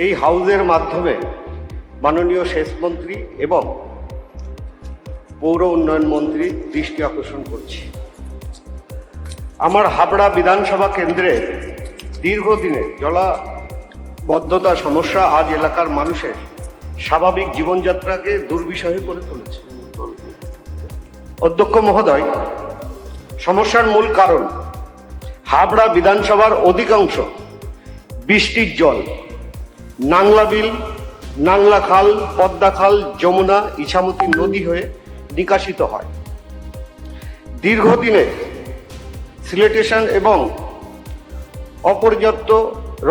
এই হাউজের মাধ্যমে মাননীয় সেচ মন্ত্রী এবং পৌর উন্নয়ন মন্ত্রী দৃষ্টি আকর্ষণ করছি। আমার হাবড়া বিধানসভা কেন্দ্রে দীর্ঘদিনের জলাবদ্ধতা সমস্যা আজ এলাকার মানুষের স্বাভাবিক জীবনযাত্রাকে দুর্বিষহে করে তুলেছে। অধ্যক্ষ মহোদয়, সমস্যার মূল কারণ হাবড়া বিধানসভার অধিকাংশ বৃষ্টির জল নাংলা বিল, নাংলা খাল, পদ্মা খাল, যমুনা, ইছামতি নদী হয়ে নিকাশিত হয়। দীর্ঘদিনে সিলেটেশন এবং অপর্যাপ্ত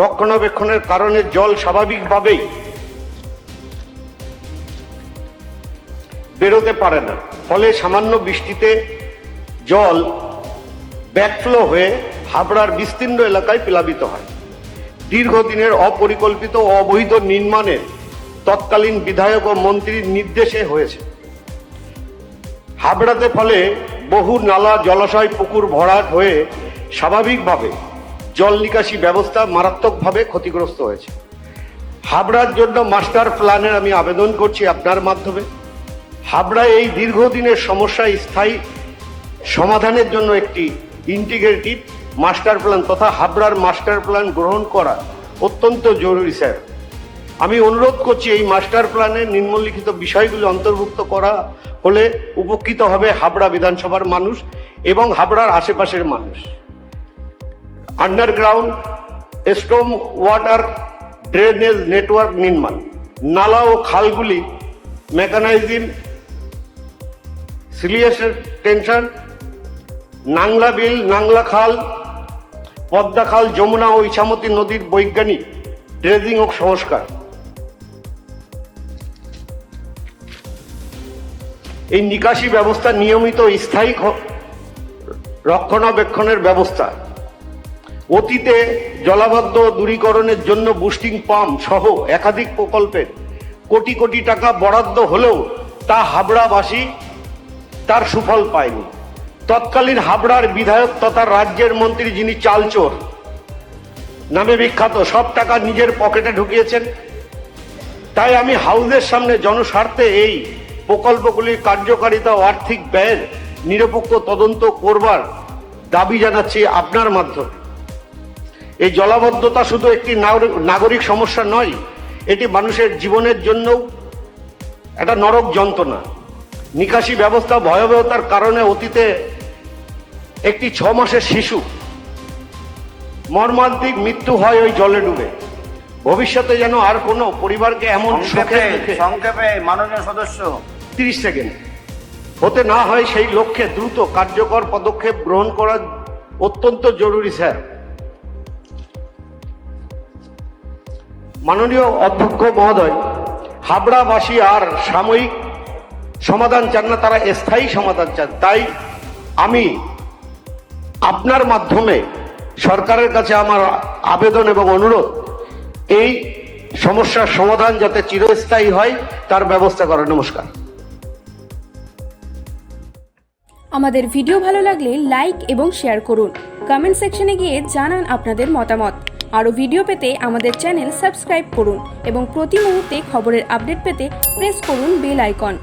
রক্ষণাবেক্ষণের কারণে জল স্বাভাবিকভাবেই বেরোতে পারে না, ফলে সামান্য বৃষ্টিতে জল ব্যাকফ্লো হয়ে হাবড়ার বিস্তীর্ণ এলাকায় প্লাবিত হয়। দীর্ঘদিনের অপরিকল্পিত ও অবৈধ নির্মাণের তৎকালীন বিধায়ক ও মন্ত্রীর নির্দেশে হয়েছে। হাবড়াতে ফলে বহু নালা, জলাশয়, পুকুর ভরাট হয়ে স্বাভাবিকভাবে জল নিকাশি ব্যবস্থা মারাত্মকভাবে ক্ষতিগ্রস্ত হয়েছে। হাবড়ার জন্য মাস্টার প্ল্যানের আমি আবেদন করছি আপনার মাধ্যমে। হাবড়ায় এই দীর্ঘদিনের সমস্যা স্থায়ী সমাধানের জন্য একটি ইন্টিগ্রেটিভ মাস্টার প্ল্যান তথা হাবড়ার মাস্টার প্ল্যান গ্রহণ করা অত্যন্ত জরুরি স্যার। আমি অনুরোধ করছি এই মাস্টার প্ল্যানে নিম্নলিখিত বিষয়গুলি অন্তর্ভুক্ত করা হলে উপকৃত হবে হাবড়া বিধানসভার মানুষ এবং হাবড়ার আশেপাশের মানুষ। Underground storm water drainage network নির্মাণ, নালা ও খালগুলি মেকানাইজিং, সিলিয়েশন টেনশন, নাংলা বিল, নাংলা খাল, পদ্মা খাল, যমুনা ও ইছামতি নদীর বৈজ্ঞানিক ড্রেজিং ও সংস্কার। এই নিকাশি ব্যবস্থা নিয়মিত স্থায়ী রক্ষণাবেক্ষণের ব্যবস্থা। অতীতে জলাবদ্ধ দূরীকরণের জন্য বুস্টিং পাম্প সহ একাধিক প্রকল্পের কোটি কোটি টাকা বরাদ্দ হলেও তা হাবড়াবাসী তার সুফল পায়নি। তৎকালীন হাবড়ার বিধায়ক তথা রাজ্যের মন্ত্রী, যিনি চালচোর নামে বিখ্যাত, সব টাকা নিজের পকেটে ঢুকিয়েছেন। তাই আমি হাউজের সামনে জনস্বার্থে এই প্রকল্পগুলির কার্যকারিতা ও আর্থিক ব্যয়ের নিরপেক্ষ তদন্ত করবার দাবি জানাচ্ছি আপনার মাধ্যমে। এই জলাবদ্ধতা শুধু একটি নাগরিক সমস্যা নয়, এটি মানুষের জীবনের জন্যও একটা নরক যন্ত্রণা। নিকাশি ব্যবস্থা ভয়াবহতার কারণে অতীতে একটি 6 মাসের শিশু মর্মান্তিক মৃত্যু হয় ওই জলে ডুবে। ভবিষ্যতে যেন আর কোনো পরিবারকে এমন সংক্ষেপে মাননীয় সদস্য 30 সেকেন্ড হতে না হয়, সেই লক্ষ্যে দ্রুত কার্যকর পদক্ষেপ গ্রহণ করা অত্যন্ত জরুরি স্যার। মাননীয় অধ্যক্ষ মহোদয়, হাবড়াবাসী আর সাময়িক সমাধান চান না, তারা স্থায়ী সমাধান চান। তাই আমি আপনার মাধ্যমে সরকারের কাছে আমার আবেদন এবং অনুরোধ, এই সমস্যার সমাধান যাতে চিরস্থায়ী হয় তার ব্যবস্থা করা। নমস্কার। আমাদের ভিডিও ভালো লাগলে লাইক এবং শেয়ার করুন। কমেন্ট সেকশনে গিয়ে জানান আপনাদের মতামত। আরও ভিডিও পেতে আমাদের চ্যানেল সাবস্ক্রাইব করুন এবং প্রতি মুহূর্তে খবরের আপডেট পেতে প্রেস করুন বেল আইকন।